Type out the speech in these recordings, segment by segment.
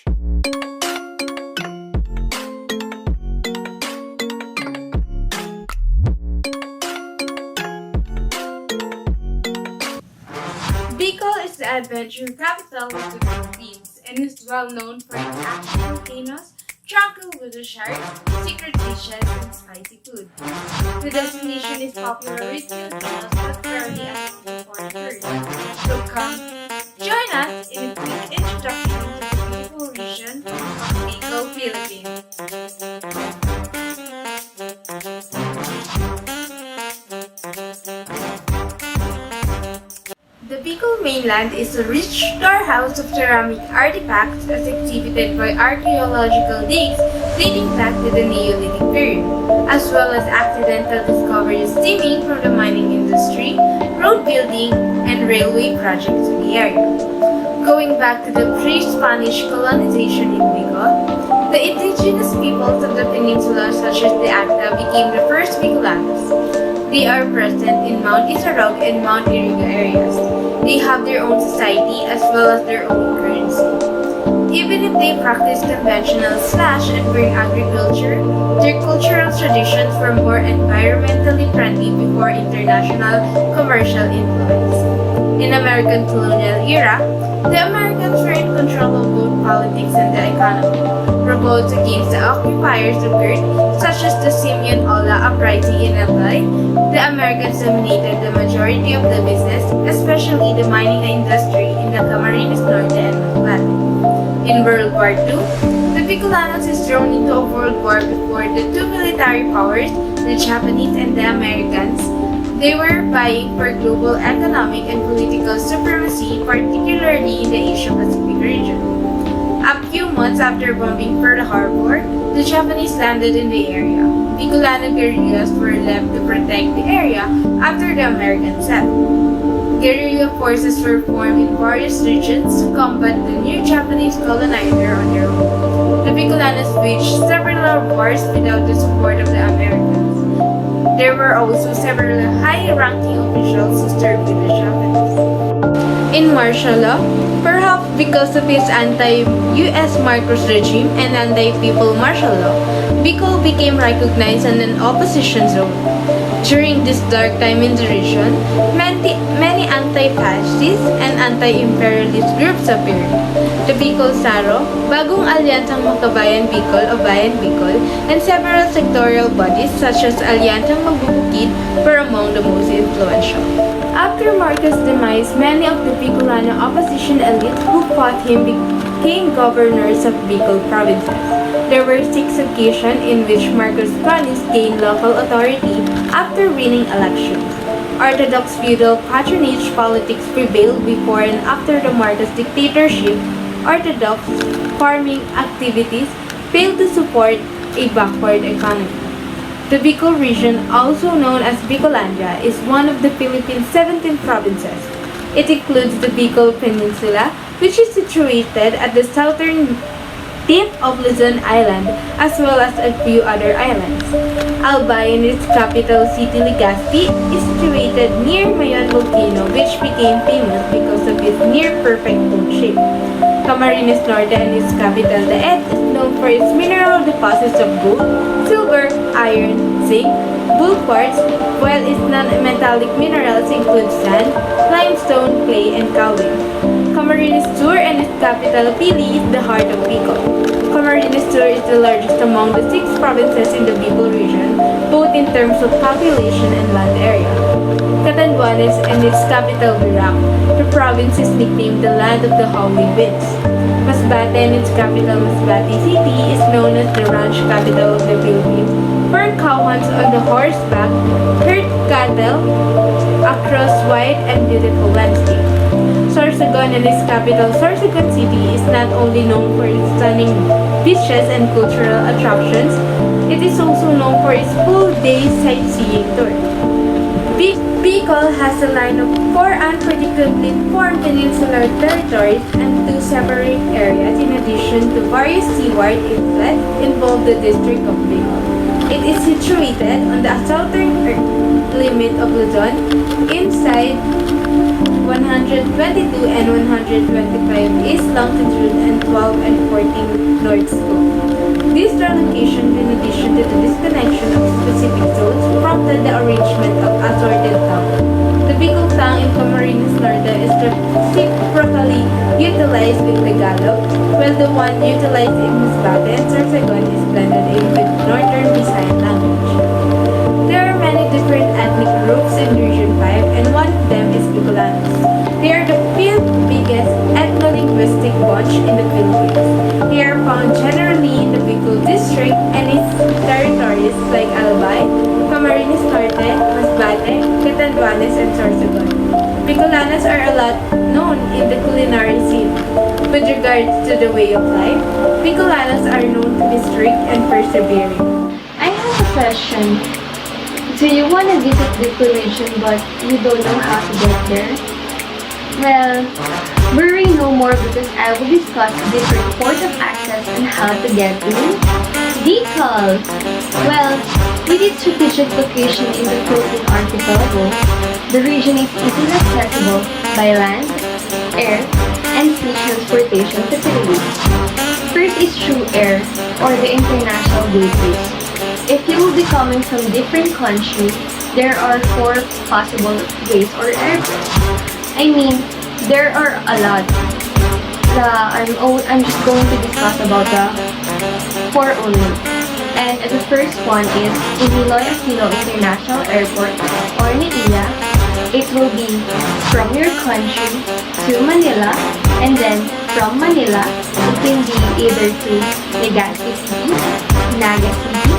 Bicol is the adventure capital of the Philippines and is well known for its active volcanoes, tranquil water sharks, secret beaches, and spicy food. The destination is popular with Filipinos but rarely accessible for tourists. So come, join us in a quick introduction to the beautiful region of Bicol, Philippines. The Bicol mainland is a rich storehouse of ceramic artifacts as exhibited by archaeological digs dating back to the Neolithic period, as well as accidental discoveries stemming from the mining industry, road building, and railway projects in the area. Going back to the pre-Spanish colonization in Bicol, the indigenous peoples of the peninsula such as the Acta became the first Bicolanos. They are present in Mount Isarog and Mount Iriga areas. They have their own society as well as their own currency. Even if they practice conventional slash and burn agriculture, their cultural traditions were more environmentally friendly before international commercial influence. In American colonial era, the Americans were in control of both politics and the economy. Revolts against the occupiers occurred, such as the Simeon Ola uprising in LA. The Americans dominated the majority of the business, especially the mining industry in the Camarines Norte and Masbate. In World War II, the Bicolanos is thrown into a world war before the two military powers, the Japanese and the Americans. They were vying for global economic and political supremacy, particularly in the Asia-Pacific region. A few months after bombing Pearl Harbor, the Japanese landed in the area. Bicolano guerrillas were left to protect the area after the Americans left. Guerrilla forces were formed in various regions to combat the new Japanese colonizer on their own. The Bicolanos waged several wars without the support of the Americans. There were also several high-ranking officials who served with the Japanese. In martial law, perhaps because of its anti-US Marcos regime and anti-people martial law, Bicol became recognized as an opposition zone. During this dark time in the region, many anti-fascist and anti-imperialist groups appeared. The Bicol Saro, Bagong Alyansang Makabayan Bicol o Bayan Bicol, and several sectorial bodies such as Alyansang Magbubukid were among the most influential. After Marcos' demise, many of the Bicolano opposition elite who fought him became governors of Bicol provinces. There were 6 occasions in which Marcos' cronies gained local authority after winning elections. Orthodox feudal patronage politics prevailed before and after the Marcos dictatorship. Orthodox farming activities failed to support a backward economy. The Bicol region, also known as Bicolandia, is one of the Philippines' 17 provinces. It includes the Bicol Peninsula, which is situated at the southern tip of Luzon Island, as well as a few other islands. Albay, its capital city Legazpi, is situated near Mayon volcano, which became famous because of its near-perfect cone shape. Camarines Norte and its capital, Daet, is known for its mineral deposits of gold, silver, iron, zinc, bull quartz, while its non-metallic minerals include sand, limestone, clay, and kaolin. Camarines Sur and its capital, Pili, is the heart of Bicol. Camarines Sur is the largest among the 6 provinces in the Bicol region, both in terms of population and land area. Catanduanes and its capital, Virac. The province is nicknamed the Land of the Holy Winds. Masbate and its capital, Masbate City, is known as the ranch capital of the Philippines, where cowhands on the horseback herd cattle across wide and beautiful landscape. Sorsogon and its capital, Sorsogon City, is not only known for its stunning beaches and cultural attractions, it is also known for its full-day sightseeing tour. Bicol has a line of 4 unpredictably formed peninsular territories and 2 separate areas in addition to various seaward inlets involve the district of Bicol. It is situated on the southern limit of Luzon, inside 122 and 125 east longitude and 12 and 14 north scope. This relocation, in addition to the disconnection of specific zones, prompted the arrangement of assorted tongue. The Bicol tongue in Camarines Norte is reciprocally utilized with Tagalog, while the one utilized in Ysabelle and Sorsogon is blended in with Northern Visayan language. There are many different ethnic groups in Region 5, and one of them is Bicolanos. They are the fifth biggest ethno-linguistic bunch in the Philippines. They are found generally in the Bicol district and its territories like Albay, Camarines Norte, Masbate, Catanduanes, and Sorsogon. Bicolanos are a lot known in the culinary scene. With regards to the way of life, Bicolanos are known to be strict and persevering. I have a question. Do you want to visit Bicol region but you don't know how to get there? Well, worry no more because I will discuss different ports of access and how to get to Bicol. Well, with its strategic location in the Philippine archipelago, the region is easily accessible by land, air, and sea transportation facilities. First is through air or the international gateways. If you will be coming from different countries, there are 4 possible ways or airports. I mean, there are a lot. I'm just going to discuss about the 4 only. And the first one is Ninoy Aquino International Airport or NAIA. It will be from your country to Manila, and then from Manila, it can be either to Legazpi City, Naga City,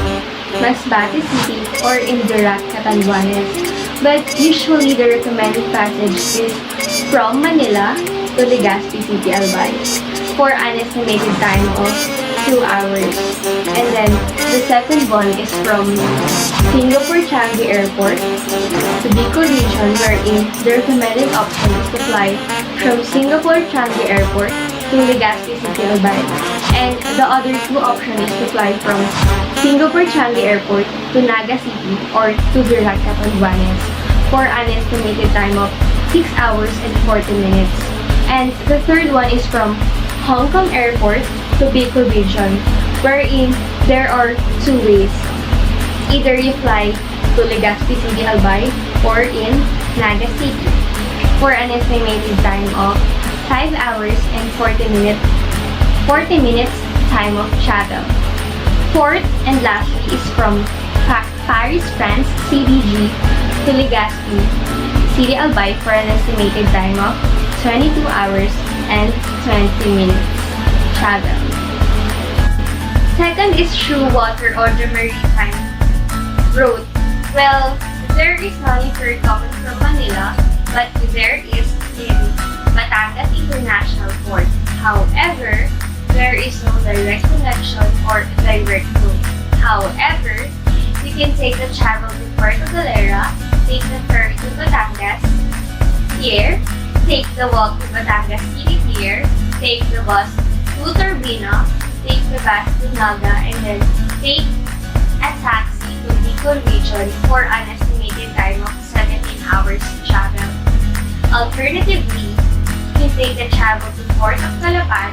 Masbate City, or Indirat, Catanduanes. But usually the recommended passage is from Manila to Legazpi City, Albay for an estimated time of 2 hours. And then the second one is from Singapore Changi Airport to Bicol region, wherein the recommended option is to fly from Singapore Changi Airport to Legazpi City, Albay. And the other 2 options is to fly from Singapore Changi Airport to Naga City or to Dirac, Catanduanes for an estimated time of 6 hours and 40 minutes. And the third one is from Hong Kong Airport to Bicol region, wherein there are 2 ways. Either you fly to Legazpi City, Albay or in Naga City for an estimated time of 5 hours and 40 minutes time of travel. Fourth and lastly is from Paris, France, CDG to Legazpi City, Albay for an estimated time of 22 hours and 20 minutes travel. Second is through water or the maritime road. Well, there is none if you're coming from Manila, but there is in Batangas International Port. However, there is no direct connection or direct route. However, you can take the travel to Puerto Galera, take the ferry to Batangas Pier, take the walk to Batangas City Pier, take the bus to Turbina, take the bus to Naga, and then take a taxi to Bicol region for an estimated time of 17 hours travel. Alternatively, you can take the travel to Port of Calapan,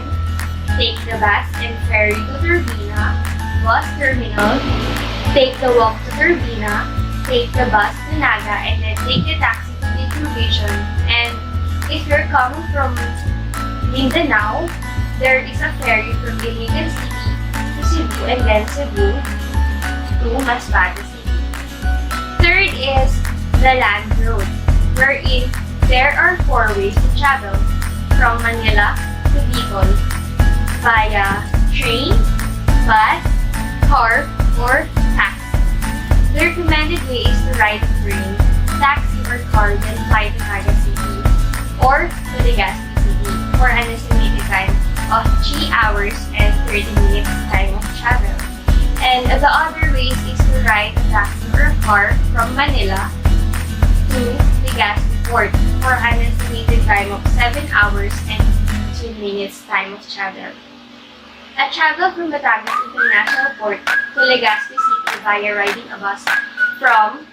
take the bus and ferry to Turbina, bus terminal, take the walk to Turbina, take the bus to Naga, and then take the taxi to Bicol region. And if you're coming from Mindanao, there is a ferry from Iligan City to Cebu and then Cebu to Masbate City. Third is the land road, wherein there are 4 ways to travel from Manila to Bicol via train, bus, car, or taxi. The recommended way is to ride a train, taxi, or car, then fly to Naga City or to Legazpi City for an estimated time of 3 hours and 30 minutes time of travel. And the other ways is to ride a taxi or a car from Manila to Legazpi Port for an estimated time of 7 hours and 2 minutes time of travel. A travel from Batangas International Port to Legazpi City via riding a bus from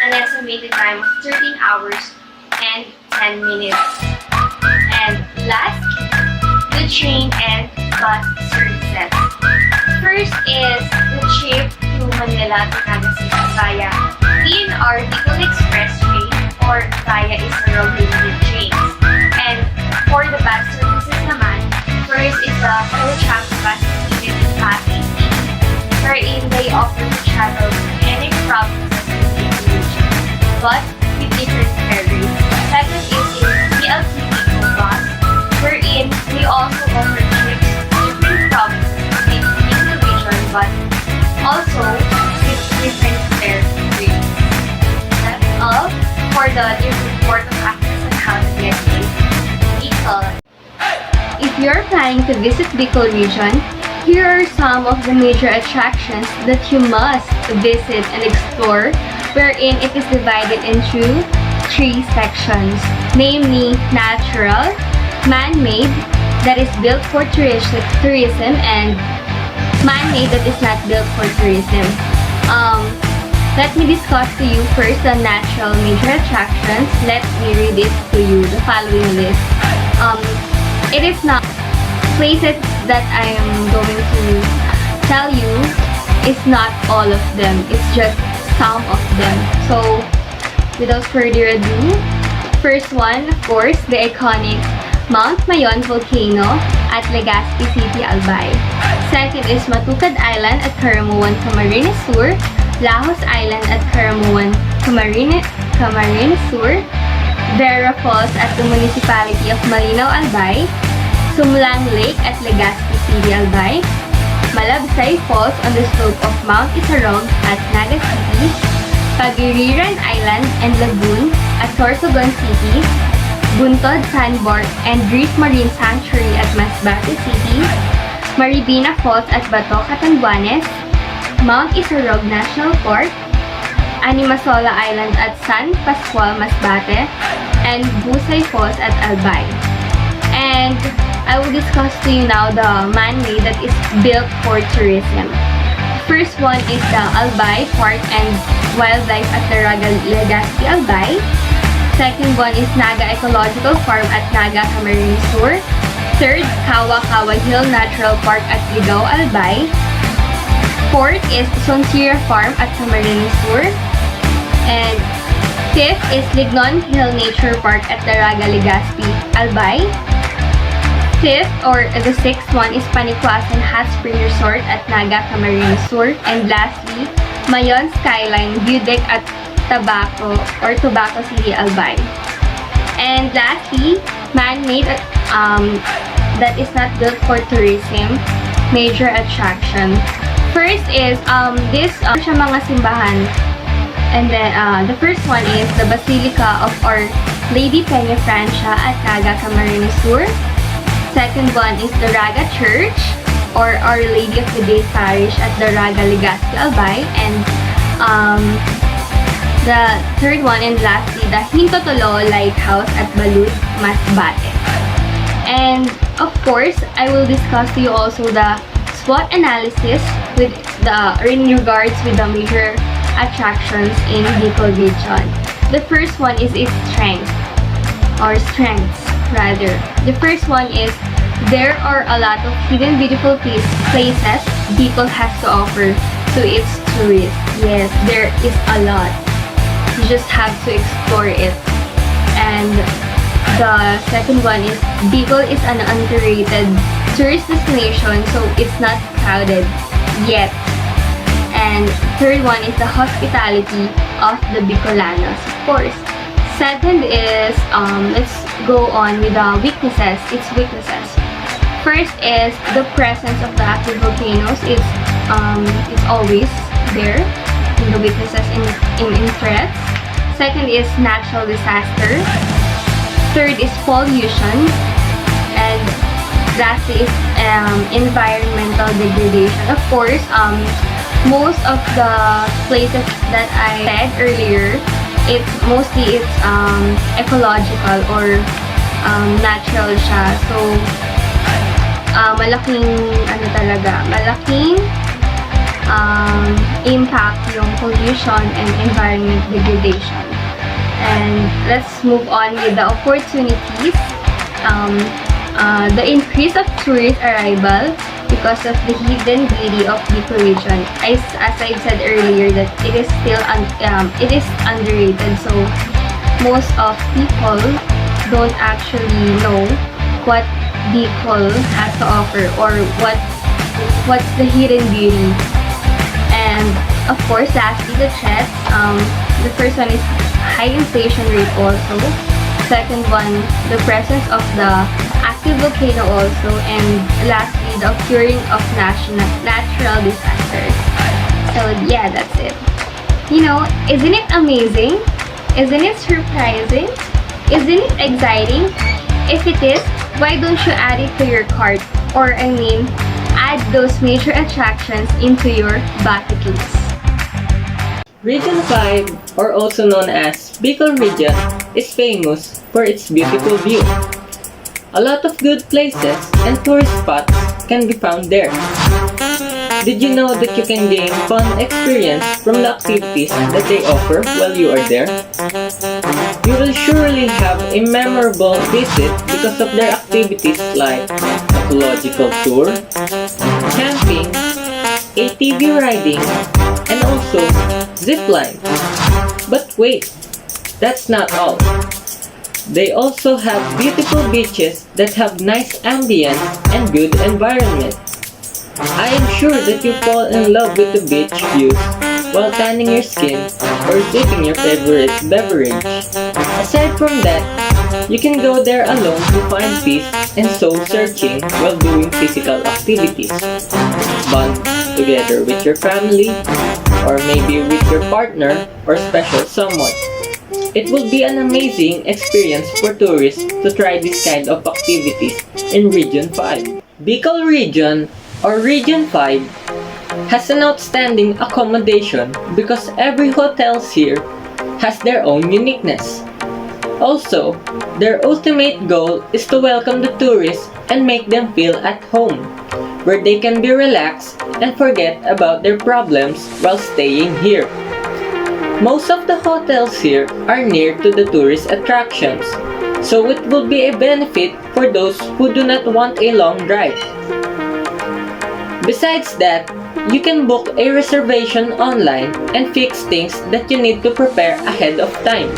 an estimated time of 13 hours and 10 minutes. And lastly, the train and bus services. First is the trip to Manila to Naga City via PNR Bicol Express train or via Ysabelle limited trains. And for the bus services naman, first is the Philippine bus located in Pasig City, wherein they offer to travel to any provinces in the region, but with different fares. Second is a BLT bus, wherein they also offer trips to different provinces in the region, but also with different fare rates. That's all for the different port of access and how to get in Bicol. If you're planning to visit Bicol region, here are some of the major attractions that you must visit and explore, wherein it is divided into 3 sections, namely natural, man-made, that is built for tourism, and man-made that is not built for tourism. Let me discuss to you first the natural major attractions. Let me read it to you, the following list. It is not places that I am going to tell you is not all of them. It's just some of them. So, without further ado, first one, of course, the iconic Mount Mayon volcano at Legazpi City, Albay. Second is Matukad Island at Caramuan, Camarines Sur. Lahos Island at Caramuan, Camarines Sur. Vera Falls at the municipality of Malinaw, Albay. Sumlang Lake at Legazpi City, Albay. Malabsay Falls on the slope of Mount Isarog at Naga City. Pagiriran Island and Lagoon at Sorsogon City. Buntod Sandbar and Reef Marine Sanctuary at Masbate City. Maribina Falls at Bato, Catanduanes. Mount Isarog National Park. Animasola Island at San Pascual, Masbate. And Busay Falls at Albay. And I will discuss to you now the man-made that is built for tourism. First one is the Albay Park and Wildlife at Legazpi, Albay. Second one is Naga Ecological Farm at Naga, Camarines Sur. Third, Kawa Hill Natural Park at Ligao, Albay. Fourth is Sonsira Farm at Camarines Sur. And fifth is Lignon Hill Nature Park at Daraga, Legazpi, Albay. Fifth, or the sixth one, is Panikwasan Hot Spring Resort at Naga, Camarines Sur. And lastly, Mayon Skyline View Deck at Tobacco City, Albay. And lastly, man-made that is not built for tourism, major attraction. First is siya mga simbahan. And then the first one is the Basilica of Our Lady Peña Francia at Naga, Camarines Sur. Second one is the Raga Church or Our Lady of the Day Parish at the Raga, Legazpi, Albay. And the third one and lastly, the Hintotolo Lighthouse at Balut, Masbate. And of course, I will discuss to you also the SWOT analysis in regards with the major attractions in Bicol region. The first one is its strengths. The first one is there are a lot of hidden beautiful places Bicol has to offer to its tourists. Yes, there is a lot. You just have to explore it. And the second one is Bicol is an underrated tourist destination, so it's not crowded yet. And third one is the hospitality of the Bicolanos, of course. Second is, let's go on with the weaknesses, its weaknesses. First is the presence of the active volcanoes is always there in the weaknesses in threats. Second is natural disaster. Third is pollution. And lastly is environmental degradation. Of course, most of the places that I said earlier, it's ecological or natural siya. So, malaking impact yung pollution and environment degradation. And let's move on with the opportunities. The increase of tourist arrival because of the hidden beauty of Bicol region. As I said earlier, that it is still it is underrated. So most of people don't actually know what Bicol has to offer or what's the hidden beauty. And of course, lastly, the threats. The first one is high inflation rate also. Second one, the presence of the active volcano also. And lastly, the occurring of natural disasters. So yeah, that's it. You know, isn't it amazing? Isn't it surprising? Isn't it exciting? If it is, why don't you add it to your cart? Or add those major attractions into your bucket list. Region 5, or also known as Bicol region, is famous for its beautiful view. A lot of good places and tourist spots can be found there. Did you know that you can gain fun experience from the activities that they offer while you are there? You will surely have a memorable visit because of their activities like ecological tour, camping, ATV riding, and also zip line. But wait, that's not all. They also have beautiful beaches that have nice ambience and good environment. I am sure that you fall in love with the beach views while tanning your skin or sipping your favorite beverage. Aside from that, you can go there alone to find peace and soul searching while doing physical activities. Bond together with your family or maybe with your partner or special someone. It will be an amazing experience for tourists to try this kind of activities in Region 5. Bicol Region or Region 5 has an outstanding accommodation because every hotels here has their own uniqueness. Also, their ultimate goal is to welcome the tourists and make them feel at home, where they can be relaxed and forget about their problems while staying here. Most of the hotels here are near to the tourist attractions, so it will be a benefit for those who do not want a long drive. Besides that, you can book a reservation online and fix things that you need to prepare ahead of time.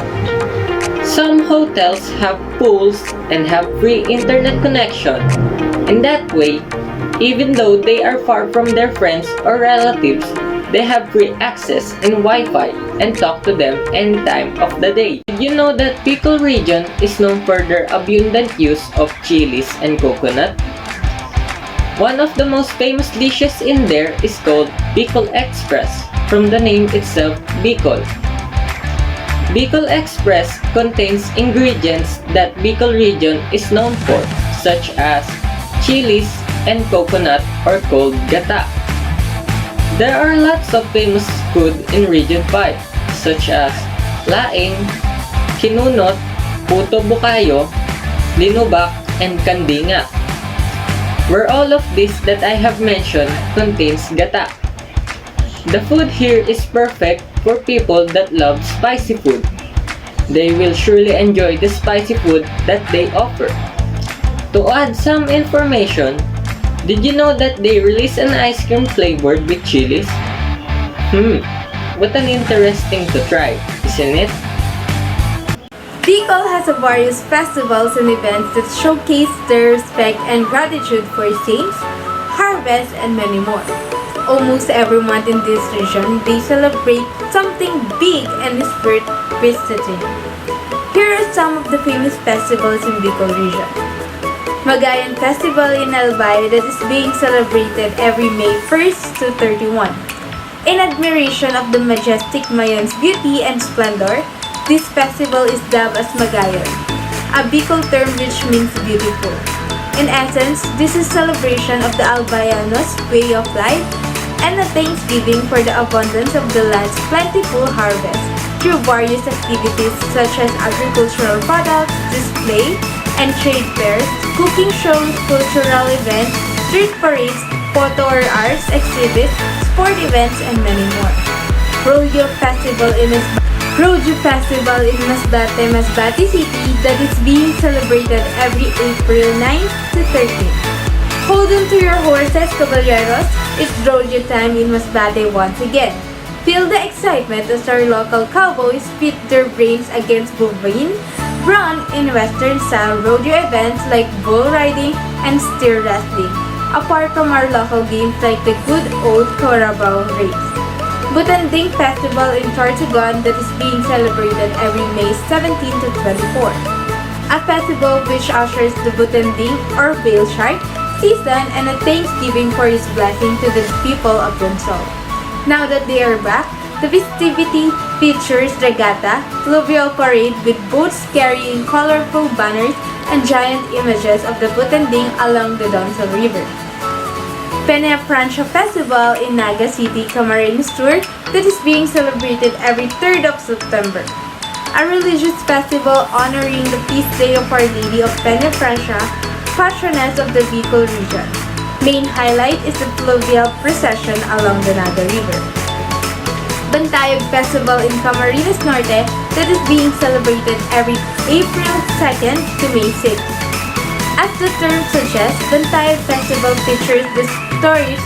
Some hotels have pools and have free internet connection. In that way, even though they are far from their friends or relatives, they have free access and Wi-Fi and talk to them any time of the day. Did you know that Bicol region is known for their abundant use of chilies and coconut? One of the most famous dishes in there is called Bicol Express, from the name itself, Bicol. Bicol Express contains ingredients that Bicol region is known for, such as chilies and coconut or called gata. There are lots of famous food in Region 5, such as laing, kinunot, puto bukayo, linubak, and kandinga, where all of this that I have mentioned contains gata. The food here is perfect for people that love spicy food. They will surely enjoy the spicy food that they offer. To add some information, did you know that they release an ice cream flavored with chilies? What an interesting to try, isn't it? Bicol has a various festivals and events that showcase their respect and gratitude for saints, harvest, and many more. Almost every month in this region, they celebrate something big and is worth visiting. Here are some of the famous festivals in Bicol region. Magayan Festival in Albay that is being celebrated every May 1st to 31. In admiration of the majestic Mayon's beauty and splendor, this festival is dubbed as Magayan, a Bicol term which means beautiful. In essence, this is celebration of the Albayanos' way of life and a thanksgiving for the abundance of the land's plentiful harvest through various activities such as agricultural products, display, and trade fairs, cooking shows, cultural events, street parades, photo or arts exhibits, sport events, and many more. Rodeo Festival in Rodeo Festival in Masbate City that is being celebrated every April 9th to 13th. Hold on to your horses, caballeros. It's rodeo time in Masbate once again. Feel the excitement as our local cowboys pit their brains against bovine, brawn in Western-style rodeo events like bull riding and steer wrestling, apart from our local games like the good old Carabao race. Butanding Festival in Sorsogon that is being celebrated every May 17 to 24. A festival which ushers the Butanding or whale shark season and a thanksgiving for his blessing to the people of Bicol. Now that they are back, the festivity features regatta, fluvial parade with boats carrying colorful banners and giant images of the Butanding along the Donsol River. Pene Francia Festival in Naga City, Camarines Sur that is being celebrated every 3rd of September. A religious festival honoring the feast day of Our Lady of Pene Francia, patroness of the Bicol region. Main highlight is the fluvial procession along the Naga River. Bantayog Festival in Camarines Norte that is being celebrated every April 2nd to May 6th. As the term suggests, Bantayog Festival features the story's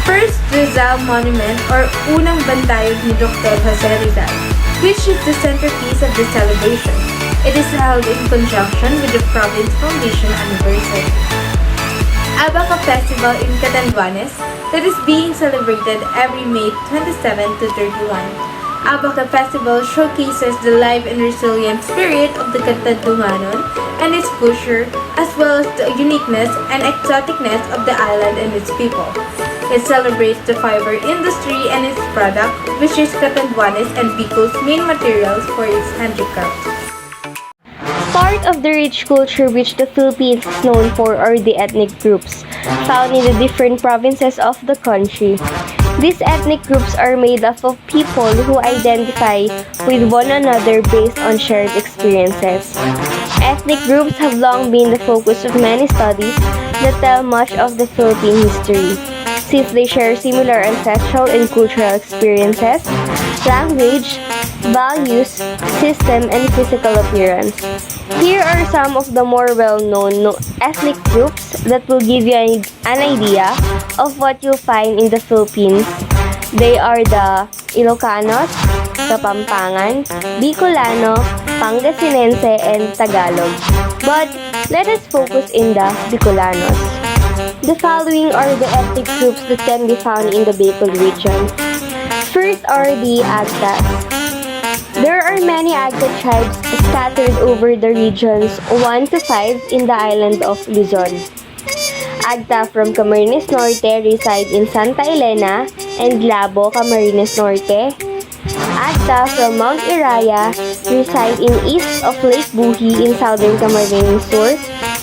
first Rizal monument or unang bantayog ni Dr. Jose Rizal, which is the centerpiece of the celebration. It is held in conjunction with the Province Foundation anniversary. Abaca Festival in Catanduanes that is being celebrated every May 27 to 31. Abaca Festival showcases the live and resilient spirit of the Catanduanon and its culture, as well as the uniqueness and exoticness of the island and its people. It celebrates the fiber industry and its product, which is Catanduanes and Bicol's main materials for its handicrafts. Part of the rich culture which the Philippines is known for are the ethnic groups found in the different provinces of the country. These ethnic groups are made up of people who identify with one another based on shared experiences. Ethnic groups have long been the focus of many studies that tell much of the Philippine history, since they share similar ancestral and cultural experiences, language, values, system, and physical appearance. Here are some of the more well-known ethnic groups that will give you an idea of what you'll find in the Philippines. They are the Ilocanos, Kapampangan, Bicolano, Pangasinense, and Tagalog. But let us focus in the Bicolanos. The following are the ethnic groups that can be found in the Bicol region. First are the Agtas. There are many Agta tribes scattered over the regions 1 to 5 in the island of Luzon. Agta from Camarines Norte reside in Santa Elena and Labo, Camarines Norte. Agta from Mount Iraya reside in east of Lake Buhi in southern Camarines Sur.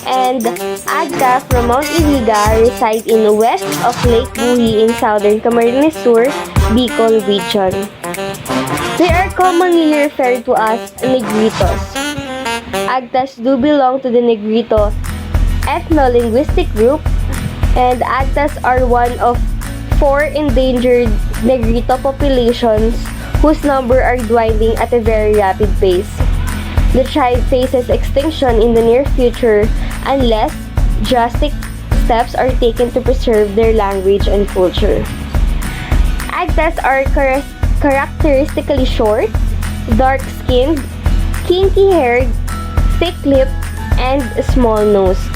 And Agta from Mount Iriga reside in west of Lake Buhi in southern Camarines Sur, Bicol region. They are commonly referred to as Negritos. Agtas do belong to the Negrito ethno-linguistic group, and Agtas are one of 4 endangered Negrito populations whose number are dwindling at a very rapid pace. The tribe faces extinction in the near future unless drastic steps are taken to preserve their language and culture. Agtas are characteristically short, dark-skinned, kinky-haired, thick-lipped, and small-nosed.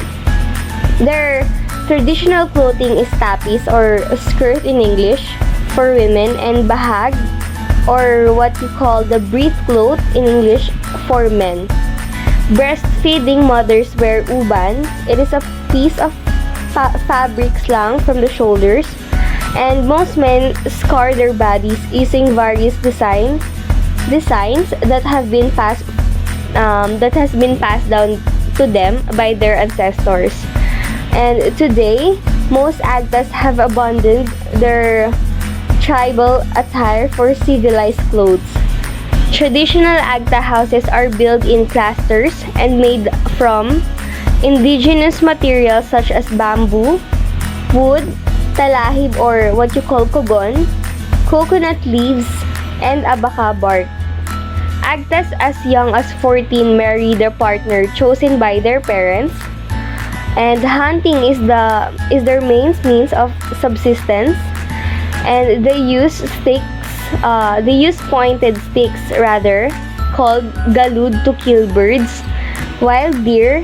Their traditional clothing is tapis or skirt in English for women and bahag or what you call the breath cloth in English for men. Breastfeeding mothers wear uban. It is a piece of fabric slung from the shoulders, and most men scar their bodies using various designs that has been passed down to them by their ancestors. And today, most Agtas have abandoned their tribal attire for civilized clothes. Traditional Agta houses are built in clusters and made from indigenous materials such as bamboo, wood, talahib or what you call kogon, coconut leaves, and abaca bark. Agtas as young as 14 marry their partner chosen by their parents, and hunting is their main means of subsistence, and they use pointed sticks rather, called galud, to kill birds, wild deer,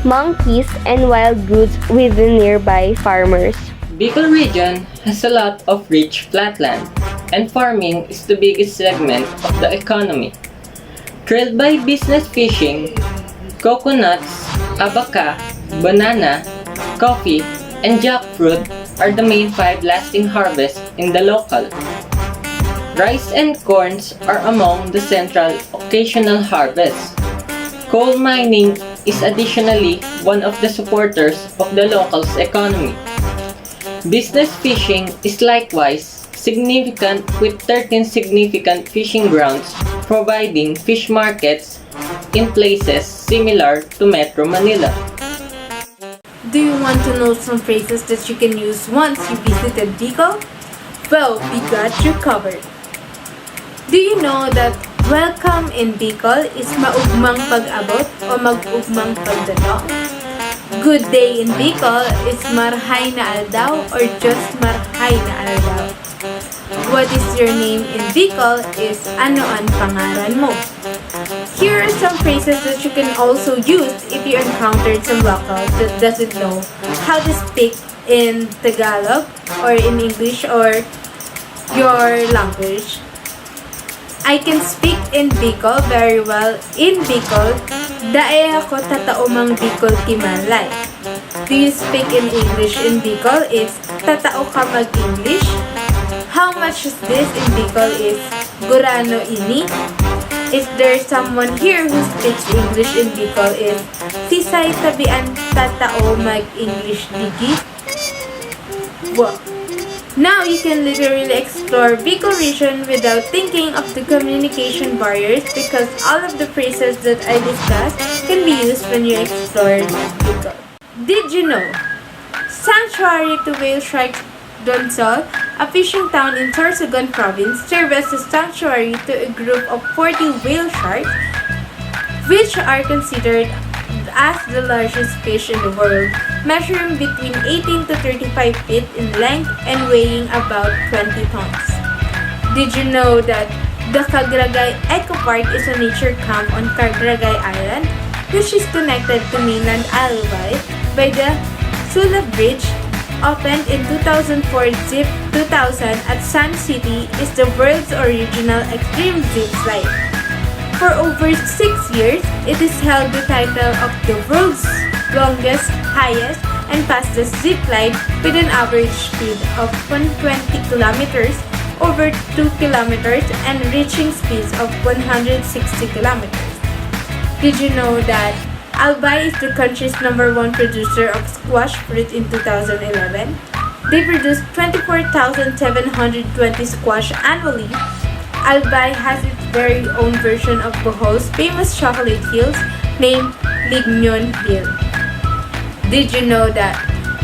monkeys, and wild goods with the nearby farmers. Bicol region has a lot of rich flatland, and farming is the biggest segment of the economy. Trailed by business fishing, coconuts, abaca, banana, coffee, and jackfruit are the main 5 lasting harvests in the local. Rice and corns are among the central occasional harvests. Coal mining is additionally one of the supporters of the local's economy. Business fishing is likewise significant, with 13 significant fishing grounds providing fish markets in places similar to Metro Manila. Do you want to know some phrases that you can use once you visited Bicol? Well, we got you covered. Do you know that welcome in Bicol is maugmang pag-abot o mag-ugmang pagdato? Good day in Bicol is marhay na aldaw or just marhay na aldaw. What is your name in Bicol is ano ang pangalan mo. Here are some phrases that you can also use if you encountered some locals that doesn't know how to speak in Tagalog or in English or your language. I can speak in Bicol very well. In Bicol, dae ako tatao mang Bicol timalay. Do you speak in English in Bicol? It's tatao ka mag-English. How much is this in Bicol is gurano ini. Is there someone here who speaks English in Bicol is sisay tabian tatao mag-English digi? Wow. Now you can literally explore Bicol region without thinking of the communication barriers, because all of the phrases that I discussed can be used when you explore Bicol. Did you know? Sanctuary to whale shark Donsol, a fishing town in Sorsogon province, serves as a sanctuary to a group of 40 whale sharks, which are considered as the largest fish in the world, measuring between 18 to 35 feet in length and weighing about 20 tons. Did you know that the Cagragay Eco Park is a nature camp on Cagragay Island, which is connected to mainland Albay by the Sula Bridge, opened in 2004. Zip 2000 at Sun City is the world's original extreme zip slide. For over 6 years, it has held the title of the world's longest, highest, and fastest zip line with an average speed of 120 kilometers over 2 kilometers and reaching speeds of 160 kilometers. Did you know that Albay is the country's #1 producer of squash fruit in 2011? They produce 24,720 squash annually. Albay has its very own version of Bohol's famous chocolate hills named Lignon Hill. Did you know that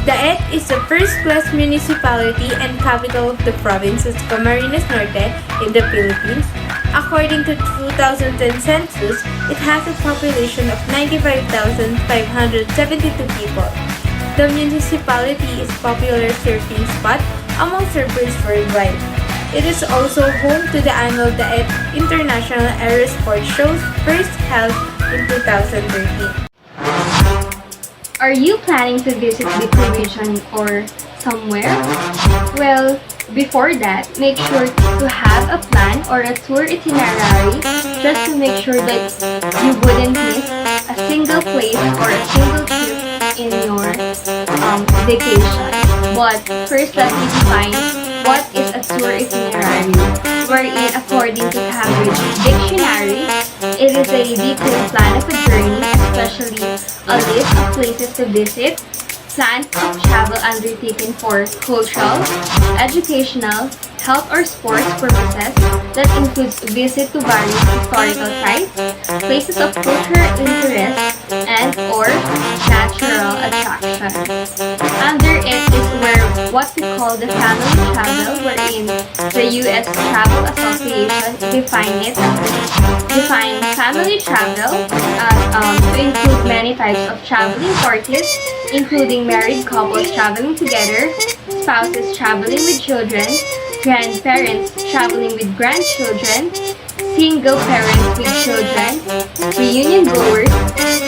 Daet is the first-class municipality and capital of the province of Camarines Norte in the Philippines? According to 2010 census, it has a population of 95,572 people. The municipality is a popular surfing spot among surfers worldwide. It is also home to the annual Daet International Aerosport Shows, first held in 2013. Are you planning to visit Bicol region or somewhere? Well, before that, make sure to have a plan or a tour itinerary just to make sure that you wouldn't miss a single place or a single trip in your vacation. But first, let me define what is a tour itinerary, wherein according to Cambridge Dictionary, it is a detailed plan of a journey, especially a list of places to visit, plans of travel undertaken for cultural, educational, health or sports purposes that includes visit to various historical sites, places of cultural interest, and or natural attractions. Under it is where what we call the family travel, wherein the U.S. Travel Association define family travel to include many types of traveling parties, including married couples traveling together, spouses traveling with children, grandparents traveling with grandchildren, single parents with children, reunion goers,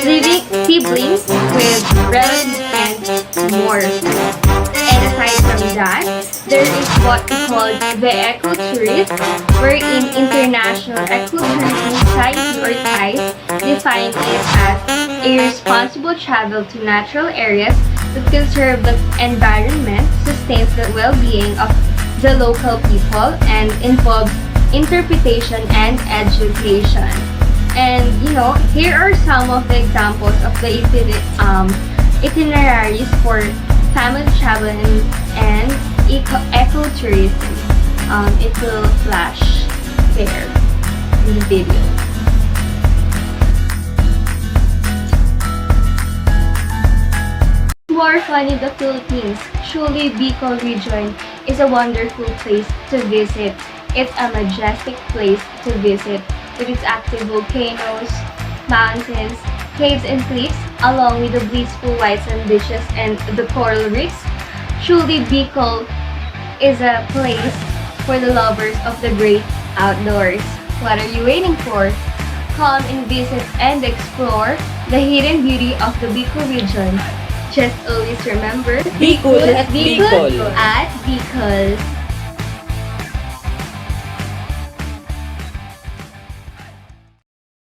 living siblings with relatives, and more. And aside from that, there is what we call the ecotourism, wherein International Ecotourism Society or TICE define it as a responsible travel to natural areas that conserve the environment, sustains the well-being of the local people, and involves interpretation and education. And here are some of the examples of the itineraries for family travel and ecotourism. It will flash there in the video. More fun in the Philippines. Truly, Bicol region is a wonderful place to visit. It's a majestic place to visit with its active volcanoes, mountains, caves and cliffs, along with the blissful white sand beaches and the coral reefs. Truly, Bicol is a place for the lovers of the great outdoors. What are you waiting for? Come and visit and explore the hidden beauty of the Bicol region. Just always remember, Be cool at Bicol. at Bicol.